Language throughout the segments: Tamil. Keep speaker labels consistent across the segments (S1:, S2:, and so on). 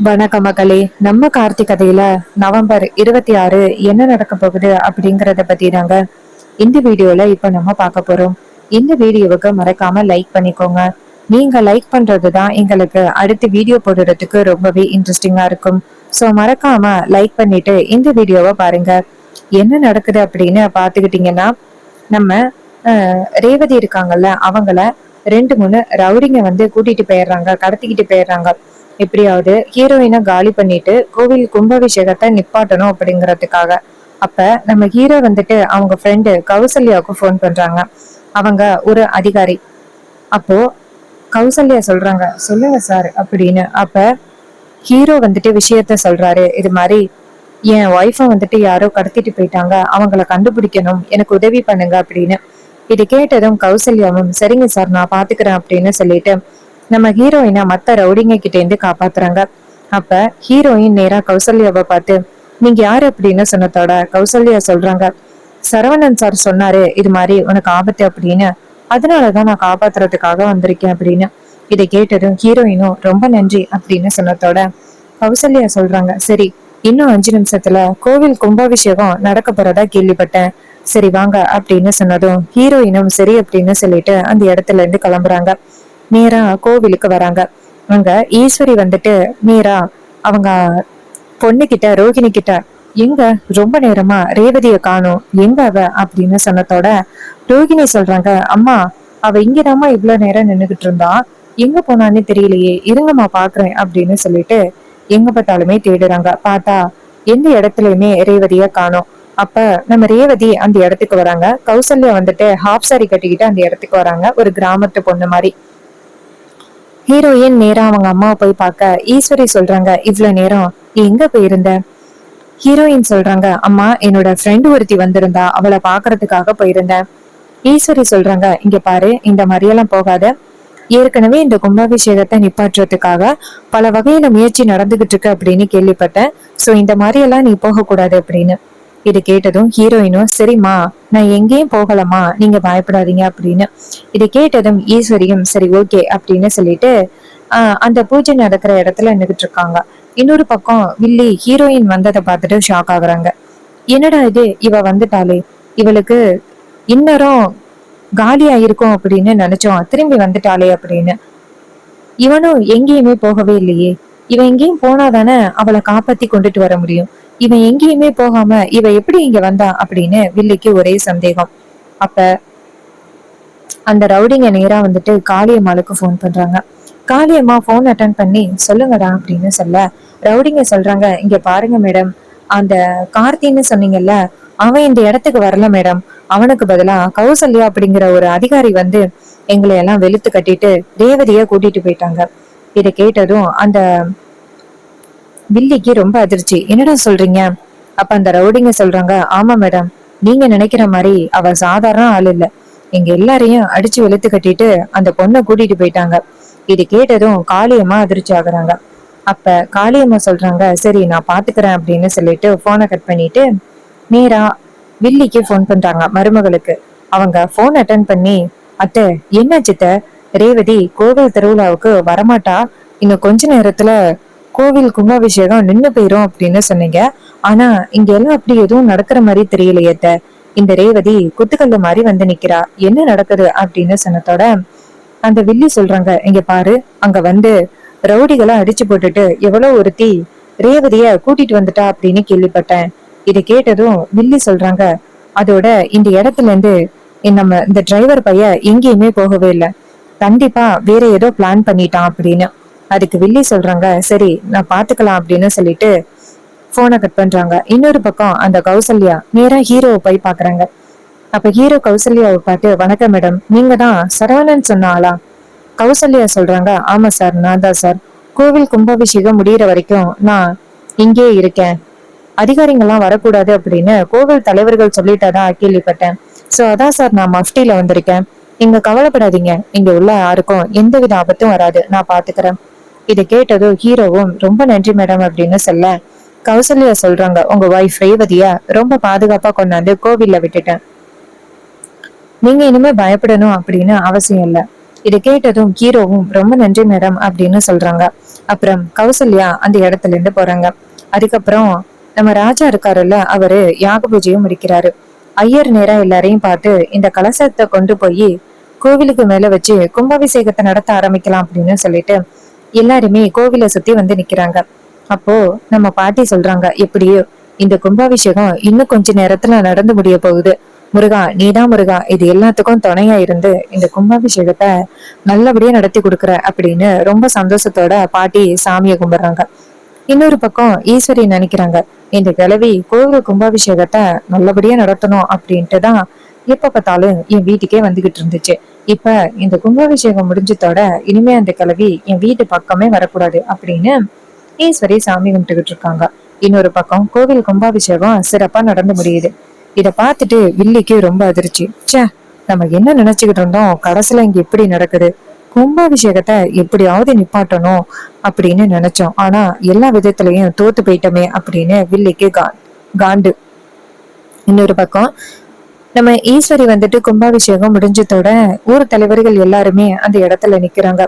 S1: வணக்கம் மக்களே. நம்ம கார்த்திக் கதையில நவம்பர் 26 என்ன நடக்க போகுது அப்படிங்கறத பத்தி தாங்க இந்த வீடியோல இப்ப நம்ம பார்க்க போறோம். இந்த வீடியோவுக்கு மறக்காம லைக் பண்ணிக்கோங்க. நீங்க லைக் பண்றதுதான் எங்களுக்கு அடுத்த வீடியோ போடுறதுக்கு ரொம்பவே இன்ட்ரெஸ்டிங்கா இருக்கும். சோ மறக்காம லைக் பண்ணிட்டு இந்த வீடியோவை பாருங்க. என்ன நடக்குது அப்படின்னு பாத்துக்கிட்டீங்கன்னா, நம்ம ரேவதி இருக்காங்கல்ல, அவங்கள 2 3 ரவுடிங்க வந்து கூட்டிட்டு போயிடுறாங்க, கடத்திக்கிட்டு போயிடுறாங்க. எப்படியாவது ஹீரோயினை காலி பண்ணிட்டு கோவில் கும்பாபிஷேகத்தை நிப்பாட்டணும் அப்படிங்கறதுக்காக. அப்ப நம்ம ஹீரோ வந்துட்டு அவங்க ஃப்ரெண்டு கௌசல்யாவுக்கு ஃபோன் பண்றாங்க. அவங்க ஒரு அதிகாரி. அப்போ கௌசல்யா சொல்றாங்க, சொல்லுங்க சார் அப்படின்னு. அப்ப ஹீரோ வந்துட்டு விஷயத்த சொல்றாரு. இது மாதிரி என் ஒய்ஃபை வந்துட்டு யாரோ கடத்திட்டு போயிட்டாங்க, அவங்கள கண்டுபிடிக்கணும், எனக்கு உதவி பண்ணுங்க அப்படின்னு. இது கேட்டதும் கௌசல்யாவும் சரிங்க சார் நான் பாத்துக்கிறேன் அப்படின்னு சொல்லிட்டு நம்ம ஹீரோயினை மத்த ரவுடிங்க கிட்ட இருந்து காப்பாத்துறாங்க. அப்ப ஹீரோயின் நேரா கௌசல்யாவை பார்த்து நீங்க யாரு அப்படின்னு சொன்னதோட கௌசல்யா சொல்றாங்க, சரவணன் சார் சொன்னாரு இது மாதிரி உனக்கு ஆபத்து அப்படின்னு, அதனாலதான் நான் காப்பாத்துறதுக்காக வந்திருக்கேன் அப்படின்னு. இதை கேட்டதும் ஹீரோயினும் ரொம்ப நன்றி அப்படின்னு சொன்னதோட கௌசல்யா சொல்றாங்க, சரி இன்னும் 5 நிமிஷத்துல கோவில் கும்பாபிஷேகம் நடக்க போறதா கேள்விப்பட்டேன், சரி வாங்க அப்படின்னு சொன்னதும் ஹீரோயினும் சரி அப்படின்னு சொல்லிட்டு அந்த இடத்துல இருந்து கிளம்புறாங்க. நேரா கோவிலுக்கு வராங்க. அங்க ஈஸ்வரி வந்துட்டு நேரா அவங்க பொண்ணு கிட்ட ரோகிணி கிட்ட எங்க ரொம்ப நேரமா ரேவதிய காணோம், எங்க அவ அப்படின்னு சொன்னதோட ரோகிணி சொல்றாங்க, அம்மா அவ இங்கதாம்மா இவ்வளவு நேரம் நின்னுகிட்டு இருந்தா, எங்க போனான்னு தெரியலையே, இருங்கம்மா பாக்குறேன் அப்படின்னு சொல்லிட்டு எங்க பார்த்தாலுமே தேடுறாங்க. பார்த்தா எந்த இடத்துலயுமே ரேவதிய காணோம். அப்ப நம்ம ரேவதி அந்த இடத்துக்கு வராங்க. கௌசல்யா வந்துட்டு ஹாஃப் சாரி கட்டிக்கிட்டு அந்த இடத்துக்கு வராங்க, ஒரு கிராமத்து பொண்ணு மாதிரி. ஹீரோயின் நேரா அவங்க அம்மாவை போய் பார்க்க ஈஸ்வரி சொல்றாங்க, இவ்வளவு நேரம் நீ எங்க போயிருந்த? ஹீரோயின் சொல்றாங்க, அம்மா என்னோட ஃப்ரெண்டு ஒருத்தி வந்திருந்தா, அவளை பாக்குறதுக்காக போயிருந்தேன். ஈஸ்வரி சொல்றாங்க, இங்க பாரு இந்த மாதிரியெல்லாம் போகாத, ஏற்கனவே இந்த கும்பாபிஷேகத்தை நிப்பாட்டுறதுக்காக பல வகையில முயற்சி நடந்துகிட்டு இருக்கு அப்படின்னு கேள்விப்பட்டேன். சோ இந்த மாதிரி எல்லாம் நீ போக கூடாது அப்படின்னு. இது கேட்டதும் ஹீரோயினும் சரிம்மா நான் எங்கேயும் போகலமா, நீங்க பயப்படாதீங்க அப்படின்னு. இதை கேட்டதும் ஈஸ்வரியும் சரி ஓகே அப்படின்னு சொல்லிட்டு அந்த பூஜை நடக்கிற இடத்துல நின்றுட்டு இருக்காங்க. இன்னொரு பக்கம் வில்லி ஹீரோயின் வந்ததை பார்த்துட்டு ஷாக் ஆகுறாங்க. என்னடா இது, இவ வந்துட்டாலே, இவளுக்கு இன்னரும் காலியா இருக்கும் அப்படின்னு நினைச்சோம், திரும்பி வந்துட்டாளே அப்படின்னு. இவனும் எங்கேயுமே போகவே இல்லையே, இவன் எங்கேயும் போனாதானே அவளை காப்பாத்தி கொண்டுட்டு வர முடியும், இவன் எங்கேயுமே போகாம இவ எப்படி இங்க வந்தா அப்படின்னு வில்லிக்கு ஒரே சந்தேகம். அப்ப அந்த ரவுடிங்க நேரா வந்துட்டு காளியம்மாளுக்கு போன் பண்றாங்க. காளியம்மா போன் அட்டன் பண்ணி சொல்லுங்கடா அப்படின்னு சொல்ல ரவுடிங்க சொல்றாங்க, இங்க பாருங்க மேடம், அந்த கார்த்தின்னு சொன்னீங்கல்ல, அவன் இந்த இடத்துக்கு வரல மேடம், அவனுக்கு பதிலா கௌசல்யா அப்படிங்கிற ஒரு அதிகாரி வந்து எங்களை எல்லாம் வெளுத்து கட்டிட்டு ரேவதிய கூட்டிட்டு போயிட்டாங்க. இதை கேட்டதும் அந்த வில்லிக்கு ரொம்ப அதிர்ச்சி. என்னடா சொல்றீங்க? அப்ப அந்த ரவுடிங்க சொல்றாங்க, ஆமா மேடம், நீங்க நினைக்கிற மாதிரி அவ சாதாரண ஆள் இல்ல, எங்க எல்லாரையும் அடிச்சு வெளுத்து கட்டிட்டு அந்த பொண்ணை கூட்டிட்டு போயிட்டாங்க. இது கேட்டதும் காளியம்மா அதிர்ச்சி ஆகுறாங்க. அப்ப காளியம்மா சொல்றாங்க, சரி நான் பாத்துக்கிறேன் அப்படின்னு சொல்லிட்டு போனை கட் பண்ணிட்டு நேரா வில்லிக்கு போன் பண்றாங்க, மருமகளுக்கு. அவங்க போன் அட்டன் பண்ணி, அத்தை என்ன சித்த, ரேவதி கோவில் திருவிழாவுக்கு வரமாட்டா, இன்னும் கொஞ்ச நேரத்துல கோவில் கும்பாபிஷேகம் நின்னு போயிரும் அப்படின்னு சொன்னீங்க, ஆனா இங்க எல்லாம் அப்படி எதுவும் நடக்கிற மாதிரி தெரியலையே அத்தை, இந்த ரேவதி குத்துக்கல்லு மாதிரி வந்து நிக்கிறா, என்ன நடக்குது அப்படின்னு சொன்னதோட அந்த வில்லி சொல்றாங்க, இங்க பாரு, அங்க வந்து ரவுடிகளை அடிச்சு போட்டுட்டு எவ்வளவு ஒருத்தி ரேவதிய கூட்டிட்டு வந்துட்டா அப்படின்னு கேள்விப்பட்டேன். இதை கேட்டதும் வில்லி சொல்றாங்க, அதோட இந்த இடத்துல இருந்து நம்ம இந்த டிரைவர் பையன் எங்கேயுமே போகவே இல்லை, கண்டிப்பா வேற ஏதோ பிளான் பண்ணிட்டான் அப்படின்னு. அதுக்கு வில்லி சொல்றாங்க, சரி நான் பாத்துக்கலாம் அப்படின்னு சொல்லிட்டு போனை கட் பண்றாங்க. இன்னொரு பக்கம் அந்த கௌசல்யா நேரா ஹீரோவை போய் பாக்குறாங்க. அப்ப ஹீரோ கௌசல்யாவை பார்த்து, வணக்கம் மேடம், நீங்க தான் சரவணன் சொன்ன ஆளா? கௌசல்யா சொல்றாங்க, ஆமா சார் நான் தான் சார், கோவில் கும்பாபிஷேகம் முடியிற வரைக்கும் நான் இங்கே இருக்கேன், அதிகாரிகள்லாம் வரக்கூடாது அப்படின்னு கோவில் தலைவர்கள் சொல்லிட்டதா கேள்விப்பட்டேன், சோ அதான் சார் நான் மஃப்டில வந்திருக்கேன், நீங்க கவலைப்படாதீங்க, இங்க உள்ள யாருக்கும் எந்தவித ஆபத்தும் வராது, நான் பாத்துக்கிறேன். இதை கேட்டதும் ஹீரோவும் ரொம்ப நன்றி மேடம் அப்படின்னு சொல்ல கௌசல்யா சொல்றாங்க, உங்க ஒய்ஃப் ரேவதிய ரொம்ப பாதுகாப்பா கொண்டாந்து கோவில்ல விட்டுட்டேன், நீங்க இனிமே பயப்படணும் அப்படின்னு அவசியம் இல்லை, இதை கேட்டதும் ஹீரோவும் ரொம்ப நன்றி மேடம் அப்படின்னு சொல்றாங்க. அப்புறம் கௌசல்யா அந்த இடத்துல இருந்து போறாங்க. அதுக்கப்புறம் நம்ம ராஜா இருக்காருல்ல, அவரு யாக பூஜையும் முடிக்கிறாரு. ஐயர் நேரா எல்லாரையும் பார்த்து இந்த கலசத்தை கொண்டு போய் கோவிலுக்கு மேல வச்சு கும்பாபிஷேகத்தை நடத்த ஆரம்பிக்கலாம் அப்படின்னு சொல்லிட்டு எல்லாருமே கோவிலை சுத்தி வந்து நிக்கிறாங்க. அப்போ நம்ம பாட்டி சொல்றாங்க, எப்படியோ இந்த கும்பாபிஷேகம் இன்னும் கொஞ்ச நேரத்துல நடந்து முடிய போகுது. முருகா, நீதான் முருகா இது எல்லாத்துக்கும் துணையா இருந்து இந்த கும்பாபிஷேகத்தை நல்லபடியா நடத்தி கொடுக்குற அப்படின்னு ரொம்ப சந்தோஷத்தோட பாட்டி சாமியை கும்பிடுறாங்க. இன்னொரு பக்கம் ஈஸ்வரி நினைக்கிறாங்க, இந்த கிழவி கோவில் கும்பாபிஷேகத்தை நல்லபடியா நடத்தணும் அப்படின்ட்டுதான் எப்ப பார்த்தாலும் என் வீட்டுக்கே வந்துகிட்டு இருந்துச்சு. இப்ப இந்த கும்பாபிஷேகம் முடிஞ்சதோட இனிமே அந்த கிழவி என் வீட்டு பக்கமே வரக்கூடாது அப்படின்னு ஈஸ்வரி சாமி கும்பிட்டுக்கிட்டு இருக்காங்க. இன்னொரு பக்கம் கோவில் கும்பாபிஷேகம் சிறப்பா நடந்து முடியுது. இத பார்த்துட்டு வில்லிக்கு ரொம்ப அதிர்ச்சி. ச்சே, நம்ம என்ன நினைச்சுக்கிட்டு இருந்தோம், கடைசியில இங்க எப்படி நடக்குது, கும்பாபிஷேகத்தை எப்படியாவது நிப்பாட்டணும் அப்படின்னு நினைச்சோம். ஆனா எல்லா விதத்திலையும் தோத்து போயிட்டோமே அப்படின்னு வில்லிக்கு காண்டு. இன்னொரு பக்கம் நம்ம ஈஸ்வரி வந்துட்டு கும்பாபிஷேகம் முடிஞ்சதோட ஊர் தலைவர்கள் எல்லாருமே அந்த இடத்துல நிக்கிறாங்க.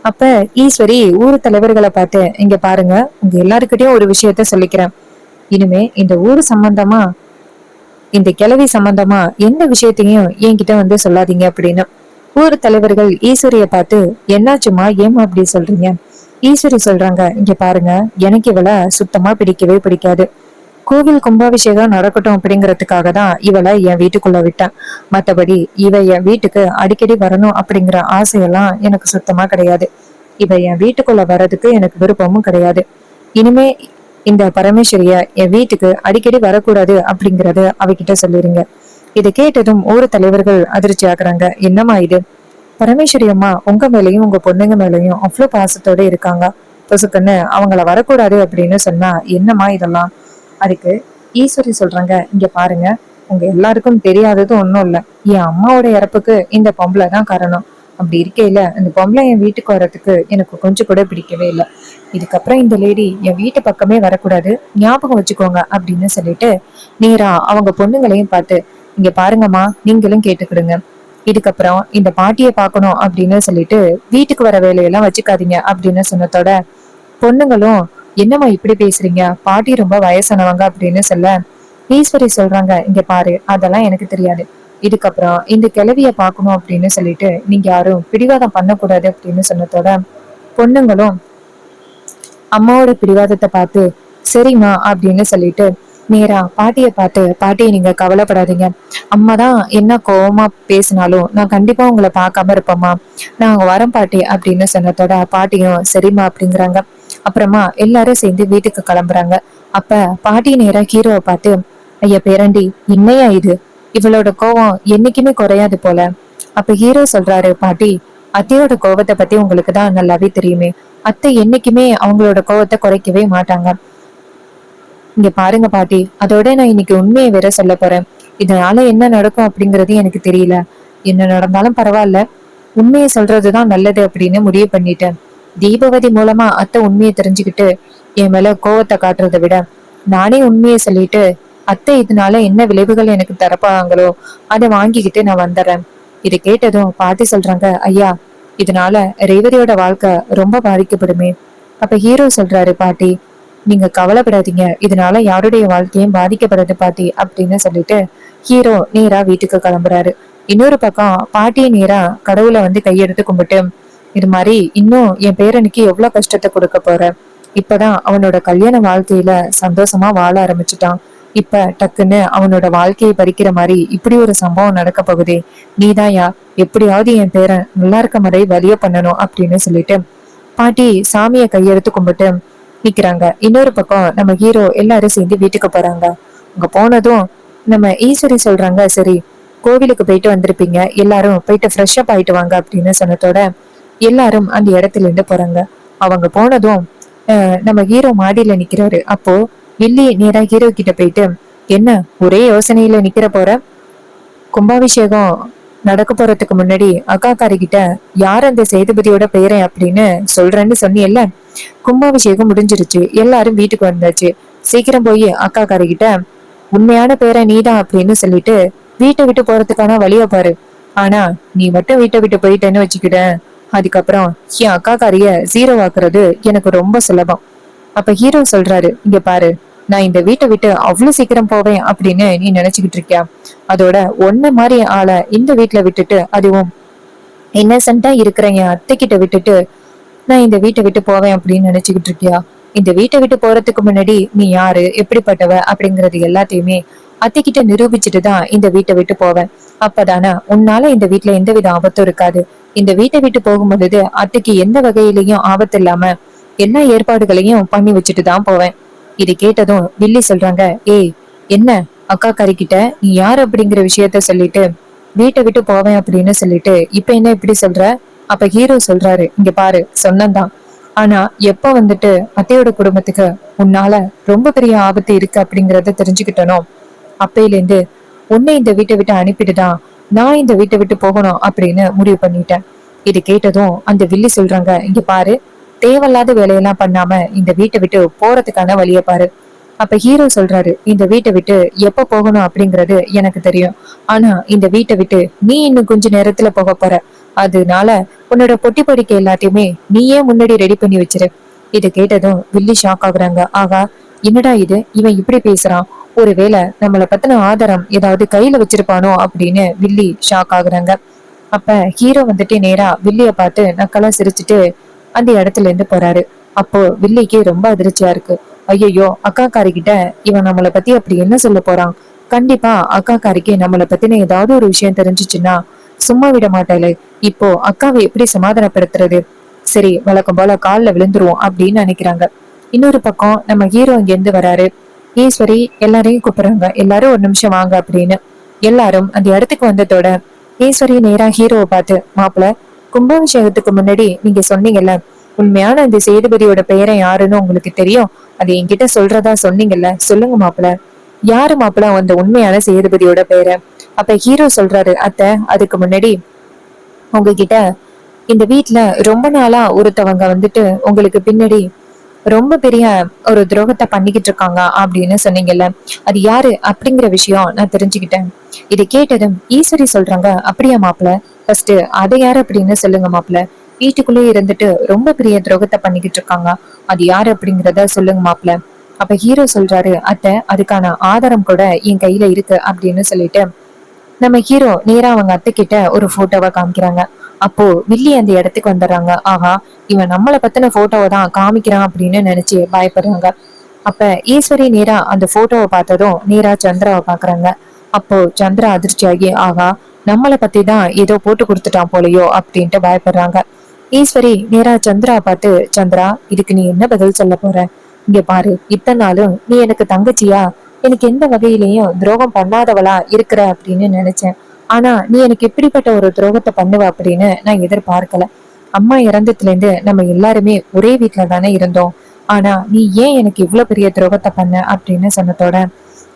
S1: அப்ப ஈஸ்வரி ஊர் தலைவர்களை பார்த்து, இங்க பாருங்க, உங்க எல்லாருக்கிட்டையும் ஒரு விஷயத்த சொல்லிக்கிறேன். இனிமே இந்த ஊர் சம்பந்தமா இந்த கிழவி சம்பந்தமா எந்த விஷயத்தையும் என்கிட்ட வந்து சொல்லாதீங்க அப்படின்னு ஊர் தலைவர்கள் ஈஸ்வரிய பார்த்து, என்னாச்சுமா, ஏமா அப்படி சொல்றீங்க? ஈஸ்வரி சொல்றாங்க, இங்க பாருங்க, எனக்கு இவளை சுத்தமா பிடிக்கவே பிடிக்காது. கோவில் கும்பாபிஷேகம் நடக்கட்டும் அப்படிங்கறதுக்காக தான் இவளை என் வீட்டுக்குள்ள விட்டேன். மத்தபடி இவ என் வீட்டுக்கு அடிக்கடி வரணும் அப்படிங்கிற ஆசையெல்லாம் எனக்கு சுத்தமா கிடையாது. இவ என் வீட்டுக்குள்ள வர்றதுக்கு எனக்கு விருப்பமும் கிடையாது. இனிமே இந்த பரமேஸ்வரிய என் வீட்டுக்கு அடிக்கடி வரக்கூடாது அப்படிங்கறது அவகிட்ட சொல்லிருங்க. இதை கேட்டதும் ஊர் தலைவர்கள் அதிர்ச்சி ஆகுறாங்க. என்னம்மா இது, பரமேஸ்வரி அம்மா உங்க மேலையும் உங்க பொண்ணுங்க மேலையும் அவ்வளவு பாசத்தோட இருக்காங்க, பொசுக்குன்னு அவங்கள வரக்கூடாது அப்படின்னு சொன்னா என்னம்மா இதெல்லாம்? அதுக்கு ஈஸ்வரி சொல்றாங்க, இங்க பாருங்க, உங்க எல்லாருக்கும் தெரியாதது ஒண்ணும் இல்ல, என் அம்மாவோட இறப்புக்கு இந்த பொம்பளை தான் காரணம். அப்படி இருக்கையில இந்த பொம்பளை என் வீட்டுக்கு வர்றதுக்கு எனக்கு கொஞ்சம் கூட பிடிக்கவே இல்லை. இதுக்கப்புறம் இந்த லேடி என் வீட்டு பக்கமே வரக்கூடாது, ஞாபகம் வச்சுக்கோங்க அப்படின்னு சொல்லிட்டு நேரா அவங்க பொண்ணுங்களையும் பார்த்து, இங்க பாருங்கம்மா, நீங்களும் கேட்டுக்கிடுங்க, இதுக்கப்புறம் இந்த பாட்டியை பார்க்கணும் அப்படின்னு சொல்லிட்டு வீட்டுக்கு வர வேலையெல்லாம் வச்சுக்காதீங்க அப்படின்னு சொன்னதோட பொண்ணுங்களும், என்னம்மா இப்படி பேசுறீங்க, பாட்டி ரொம்ப வயசானவங்க அப்படின்னு சொல்ல ஈஸ்வரி சொல்றாங்க, இங்க பாரு, அதெல்லாம் எனக்கு தெரியாது. இதுக்கப்புறம் இந்த கிழவிய பாக்கணும் அப்படின்னு சொல்லிட்டு நீங்க யாரும் பிடிவாதம் பண்ணக்கூடாது அப்படின்னு சொன்னதோட பொண்ணுங்களும் அம்மாவோட பிடிவாதத்தை பார்த்து சரிம்மா அப்படின்னு சொல்லிட்டு நேரா பாட்டிய பார்த்து, பாட்டியை நீங்க கவலைப்படாதீங்க, அம்மா தான் என்ன கோவமா பேசினாலும் நான் கண்டிப்பா உங்களை பார்க்காம இருப்பேம்மா, நாங்க வரோம் பாட்டி அப்படின்னு சொன்னதோட பாட்டியும் சரிம்மா அப்படிங்கிறாங்க. அப்புறமா எல்லாரும் சேர்ந்து வீட்டுக்கு கிளம்புறாங்க. அப்ப பாட்டி நேரா ஹீரோவை பார்த்து, ஐயா பேரண்டி, என்னையா இது, இவளோட கோவம் என்னைக்குமே குறையாது போல. அப்ப ஹீரோ சொல்றாரு, பாட்டி, அத்தையோட கோவத்தை பத்தி உங்களுக்கு தான் நல்லாவே தெரியுமே, அத்தை என்னைக்குமே அவங்களோட கோவத்தை குறைக்கவே மாட்டாங்க. இங்க பாருங்க பாட்டி, அதோட நான் இன்னைக்கு உண்மையை வேற சொல்ல போறேன். இதனால என்ன நடக்கும் அப்படிங்கறது எனக்கு தெரியல. என்ன நடந்தாலும் பரவாயில்ல, உண்மையை சொல்றதுதான் நல்லது அப்படின்னு முடிவு பண்ணிட்டேன். தீபவதி மூலமா அத்தை உண்மையை தெரிஞ்சுக்கிட்டு என் மேல கோவத்தை காட்டுறதை விட நானே உண்மையை சொல்லிட்டு அத்தை இதனால என்ன விளைவுகள் எனக்கு தரப்பாங்களோ அதை வாங்கிக்கிட்டு நான் வந்துடுறேன். இதை கேட்டதும் பாட்டி சொல்றாங்க, ஐயா, இதனால ரேவதியோட வாழ்க்கை ரொம்ப பாதிக்கப்படுமே. அப்ப ஹீரோ சொல்றாரு, பாட்டி நீங்க கவலைப்படாதீங்க, இதனால யாருடைய வாழ்க்கையும் பாதிக்கப்படுது பாட்டி அப்படின்னு சொல்லிட்டு ஹீரோ நேரா வீட்டுக்கு கிளம்புறாரு. இன்னொரு பக்கம் பாட்டியை நேரா கடவுளை வந்து கையெடுத்து கும்பிட்டு, இது மாதிரி இன்னும் என் பேரனுக்கு எவ்வளவு கஷ்டத்தை கொடுக்க போற, இப்பதான் அவனோட கல்யாண வாழ்க்கையில சந்தோஷமா வாழ ஆரம்பிச்சுட்டான், இப்ப டக்குன்னு அவனோட வாழ்க்கையை பறிக்கிற மாதிரி இப்படி ஒரு சம்பவம் நடக்க போகுதே, நீதாயா எப்படியாவது என் பேரன் நல்லா இருக்க மாதிரி வழிய பண்ணணும் அப்படின்னு சொல்லிட்டு பாட்டி சாமியை கையெடுத்து கும்பிட்டு நிக்கிறாங்க. இன்னொரு பக்கம் நம்ம ஹீரோ எல்லாரும் சேர்ந்து வீட்டுக்கு போறாங்க. அங்க போனதும் நம்ம ஈஸ்வரி சொல்றாங்க, சரி கோவிலுக்கு போயிட்டு வந்திருப்பீங்க, எல்லாரும் போயிட்டு ஃப்ரெஷ் அப் ஆயிட்டு வாங்க அப்படின்னு சொன்னதோட எல்லாரும் அந்த இடத்துல இருந்து போறாங்க. அவங்க போனதும் நம்ம ஹீரோ மாடியில நிக்கிறாரு. அப்போ வில்லி நேரா ஹீரோ கிட்ட போயிட்டு, என்ன ஒரே யோசனையில நிக்கிற போற, கும்பாபிஷேகம் நடக்க போறதுக்கு முன்னாடி அக்காக்காரி கிட்ட யார் அந்த சேதுபதியோட பேரை அப்படின்னு சொல்றேன்னு சொன்னியல்ல, கும்பாபிஷேகம் முடிஞ்சிருச்சு, எல்லாரும் வீட்டுக்கு வந்தாச்சு, சீக்கிரம் போய் அக்காக்காரி கிட்ட உண்மையான பேரை நீதான் அப்படின்னு சொல்லிட்டு வீட்டை விட்டு போறதுக்கான வழிய பாரு. ஆனா நீ மட்டும் வீட்டை விட்டு போயிட்டேன்னு வச்சுக்கிட்ட, அதுக்கப்புறம் என் அக்காக்காரிய ஜீரோ ஆக்குறது எனக்கு ரொம்ப சுலபம். அப்ப ஹீரோ சொல்றாரு, இங்க பாரு, நான் இந்த வீட்டை விட்டு அவ்வளவு சீக்கிரம் போவேன் அப்படின்னு நீ நினைச்சுக்கிட்டு இருக்கியா? அதோட ஒன்ன மாதிரி ஆளை இந்த வீட்டுல விட்டுட்டு, அதுவும் இன்னசென்ட்டா இருக்கிற என் அத்தை கிட்ட விட்டுட்டு நான் இந்த வீட்டை விட்டு போவேன் அப்படின்னு நினைச்சுக்கிட்டு இருக்கியா? இந்த வீட்டை விட்டு போறதுக்கு முன்னாடி நீ யாரு, எப்படிப்பட்டவ அப்படிங்கறது எல்லாத்தையுமே அத்தைக்கிட்ட நிரூபிச்சுட்டு தான் இந்த வீட்டை விட்டு போவேன். அப்பதானே உன்னால இந்த வீட்டுல எந்தவித ஆபத்தும் இருக்காது. இந்த வீட்டை விட்டு போகும்பொழுது அத்தைக்கு எந்த வகையிலையும் ஆபத்து இல்லாம எல்லா ஏற்பாடுகளையும் பண்ணி வச்சுட்டு தான் போவேன். இது கேட்டதும் வில்லி சொல்றாங்க, ஏய் என்ன அக்கா கறிக்கிட்ட நீ யாரு அப்படிங்கிற விஷயத்த சொல்லிட்டு வீட்டை விட்டு போவேன் அப்படின்னு சொல்லிட்டு இப்ப என்ன இப்படி சொல்ற? அப்ப ஹீரோ சொல்றாரு, இங்க பாரு, சொன்னதான். ஆனா எப்ப வந்துட்டு அத்தையோட குடும்பத்துக்கு உன்னால ரொம்ப பெரிய ஆபத்து இருக்கு அப்படிங்கறத தெரிஞ்சுக்கிட்டனோ அப்பையில இருந்து உன்னை இந்த வீட்டை விட்டு அனுப்பிட்டுதான் நான் இந்த வீட்டை விட்டு போகணும் அப்படின்னு முடிவு பண்ணிட்டேன். இது கேட்டதும் அந்த வில்லி சொல்றாங்க, இங்க பாரு, தேவையில்லாத வேலையெல்லாம் பண்ணாம இந்த வீட்டை விட்டு போறதுக்கான வழியை பாரு. அப்ப ஹீரோ சொல்றாரு, இந்த வீட்டை விட்டு எப்ப போகணும் அப்படிங்கறது எனக்கு தெரியும். ஆனா இந்த வீட்டை விட்டு நீ இன்னும் கொஞ்ச நேரத்துல போக போற. அதனால உன்னோட பொட்டி படிக்க எல்லாத்தையுமே நீயே முன்னாடி ரெடி பண்ணி வச்சிரு. இதை கேட்டதும் வில்லி ஷாக் ஆகுறாங்க. ஆகா, என்னடா இது, இவன் இப்படி பேசுறான், ஒருவேளை நம்மளை பத்தின ஆதாரம் ஏதாவது கையில வச்சிருப்பானோ அப்படின்னு வில்லி ஷாக் ஆகுறாங்க. அப்ப ஹீரோ வந்துட்டு நேரா வில்லிய பார்த்து நக்கலா சிரிச்சுட்டு அந்த இடத்துல இருந்து போறாரு. அப்போ வில்லிக்கு ரொம்ப அதிர்ச்சியா இருக்கு. ஐயோ, அக்காக்காரி கிட்ட இவன் நம்மளை பத்தி அப்படி என்ன சொல்ல போறான்? கண்டிப்பா அக்காக்காரிக்கு நம்மளை பத்தின ஏதாவது ஒரு விஷயம் தெரிஞ்சிச்சுன்னா சும்மா விட மாட்டாளே. இப்போ அக்காவை எப்படி சமாதானப்படுத்துறது? சரி, வழக்கம் போல கால்ல விழுந்துருவோம் அப்படின்னு நினைக்கிறாங்க. இன்னொரு பக்கம் நம்ம ஹீரோ இங்க இருந்து வராரு. ஈஸ்வரி எல்லாரையும் கூப்பிடுறாங்க, எல்லாரும் ஒரு நிமிஷம் வாங்க அப்படின்னு. எல்லாரும் அந்த இடத்துக்கு வந்ததோட ஈஸ்வரி நேரா ஹீரோவை பார்த்து, மாப்பிள்ள, கும்பாபிஷேகத்துக்கு முன்னாடி நீங்க சொன்னீங்கல்ல உண்மையான அந்த சேதுபதியோட பெயரை யாருன்னு உங்களுக்கு தெரியும், அது என்கிட்ட சொல்றதா சொன்னீங்கல்ல, சொல்லுங்க மாப்பிள்ள, யாரு மாப்பிள்ள அந்த உண்மையான சேதுபதியோட பெயரை? அப்ப ஹீரோ சொல்றாரு, அத்தை, அதுக்கு முன்னாடி உங்ககிட்ட இந்த வீட்டுல ரொம்ப நாளா ஒருத்தவங்க வந்துட்டு உங்களுக்கு பின்னாடி ரொம்ப பெரிய ஒரு துரோகத்தை பண்ணிக்கிட்டு இருக்காங்க அப்படின்னு சொன்னீங்கல்ல, அது யாரு அப்படிங்கிற விஷயம் நான் தெரிஞ்சுக்கிட்டேன். இதை கேட்டதும் ஈஸ்வரி சொல்றாங்க, அப்படியா மாப்பிள்ள, ஃபர்ஸ்ட் அதை யாரு அப்படின்னு சொல்லுங்க மாப்பிள்ள. வீட்டுக்குள்ளே இருந்துட்டு ரொம்ப பெரிய துரோகத்தை பண்ணிக்கிட்டு இருக்காங்க, அது யாரு அப்படிங்கிறத சொல்லுங்க மாப்பிள்ள. அப்ப ஹீரோ சொல்றாரு, அத்தை, அதுக்கான ஆதாரம் கூட என் கையில இருக்கு அப்படின்னு சொல்லிட்டு நம்ம ஹீரோ நேரா அவங்க அத்தை கிட்ட ஒரு போட்டோவை காமிக்கிறாங்க. அப்போ வில்லி அந்த இடத்துக்கு வந்துடுறாங்க. ஆஹா, இவன் நம்மளை பத்தின போட்டோவை தான் காமிக்கிறான் அப்படின்னு நினைச்சு பயப்படுறாங்க. அப்ப ஈஸ்வரி நேரா அந்த போட்டோவை பார்த்ததும் நேரா சந்திராவை பாக்குறாங்க. அப்போ சந்திரா அதிர்ச்சியாகி, ஆகா, நம்மளை பத்தி தான் ஏதோ போட்டு கொடுத்துட்டான் போலையோ அப்படின்ட்டு பயப்படுறாங்க. ஈஸ்வரி நேரா சந்திரா பார்த்து, சந்திரா, இதுக்கு நீ என்ன பதில் சொல்ல போற? இங்க பாரு, இத்தனை நாளும் நீ எனக்கு தங்கச்சியா, எனக்கு எந்த வகையிலையும் துரோகம் பண்ணாதவளா இருக்கிற அப்படின்னு நினைச்சேன். ஆனா நீ எனக்கு இப்படிப்பட்ட ஒரு துரோகத்தை பண்ணுவ அப்படின்னு நான் எதிர்பார்க்கல. அம்மா இறந்ததுல இருந்து நம்ம எல்லாருமே ஒரே வீட்டுல தானே இருந்தோம். ஆனா நீ ஏன் எனக்கு இவ்வளவு பெரிய துரோகத்தை பண்ண அப்படின்னு சொன்னதோட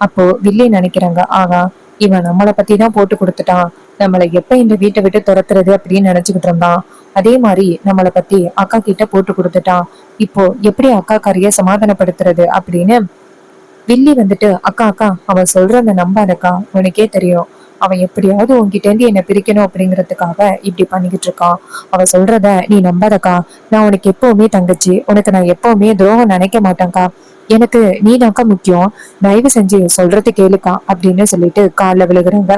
S1: அப்போ வில்லி நினைக்கிறாங்க, ஆகா, இவன் நம்மளை பத்தி தான் போட்டு கொடுத்துட்டான், நம்மளை எப்ப இந்த வீட்டை விட்டு துரத்துறது அப்படின்னு நினைச்சுக்கிட்டு இருந்தான். அதே மாதிரி நம்மளை பத்தி அக்கா கிட்ட போட்டு கொடுத்துட்டான். இப்போ எப்படி அக்கா காரிய சமாதானப்படுத்துறது அப்படின்னு வில்லி வந்துட்டு, அக்கா அக்கா, அவன் சொல்றத நம்பாதக்கா, உனக்கே தெரியும் அவன் எப்படியாவது உன்கிட்ட இருந்து என்ன பிரிக்கணும் அப்படிங்கறதுக்காக இப்படி பண்ணிக்கிட்டு இருக்கான். அவ சொல்றத நீ நம்பாதக்கா, நான் உனக்கு எப்பவுமே தங்கச்சி, உனக்கு நான் எப்பவுமே துரோகம் நினைக்க மாட்டேன்க்கா, எனக்கு நீதாக்கா முக்கியம், தயவு செஞ்சு சொல்றது கேளுக்கா அப்படின்னு சொல்லிட்டு கால்ல விழுகுறாங்க.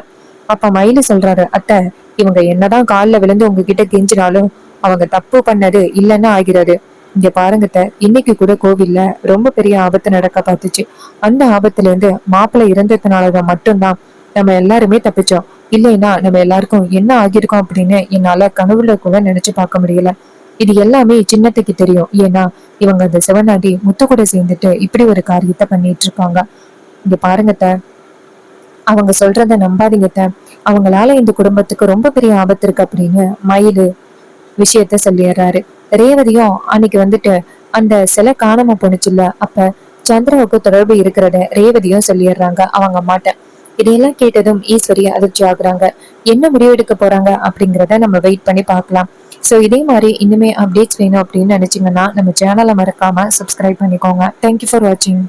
S1: அப்ப மயிலு சொல்றாரு, அத்தை, இவங்க என்னதான் கால்ல விழுந்து உங்ககிட்ட கெஞ்சினாலும் அவங்க தப்பு பண்ணது இல்லைன்னா ஆகிறது. இங்க பாருங்கத்த, இன்னைக்கு கூட கோவில்ல ரொம்ப பெரிய ஆபத்து நடக்க பார்த்துச்சு. அந்த ஆபத்துல இருந்து மாப்பிள்ளை இறந்ததுனாலதான் மட்டும்தான் நம்ம எல்லாருமே தப்பிச்சோம். இல்லைன்னா நம்ம எல்லாருக்கும் என்ன ஆகியிருக்கோம் அப்படின்னு என்னால கனவுல கூட நினைச்சு பார்க்க முடியல. இது எல்லாமே சின்னத்துக்கு தெரியும். ஏன்னா இவங்க அந்த சிவனாண்டி முத்து கூட சேர்ந்துட்டு இப்படி ஒரு காரியத்தை பண்ணிட்டு இருக்காங்க. இங்க பாருங்கத்த, அவங்க சொல்றத நம்பாதீங்கத்த, அவங்களால இந்த குடும்பத்துக்கு ரொம்ப பெரிய ஆபத்து இருக்கு அப்படின்னு மயிலு விஷயத்த சொல்லிடுறாரு. ரேவதியும் அன்னைக்கு வந்துட்டு அந்த சிலை காணாம போனுச்சுல்ல, அப்ப சந்திராவுக்கு தொடர்பு இருக்கிறத ரேவதியும் சொல்லிடுறாங்க அவங்க அம்மாட்ட. இதையெல்லாம் கேட்டதும் ஈஸ்வரி அதிர்ச்சி ஆகுறாங்க. என்ன முடிவெடுக்க போறாங்க அப்படிங்கிறத நம்ம வெயிட் பண்ணி பார்க்கலாம். சோ இதே மாதிரி இன்னுமே அப்டேட்ஸ் வேணும் அப்படின்னு நினைச்சீங்கன்னா நம்ம சேனலை மறக்காம சப்ஸ்கிரைப் பண்ணிக்கோங்க. தேங்க்யூ ஃபார் வாட்சிங்.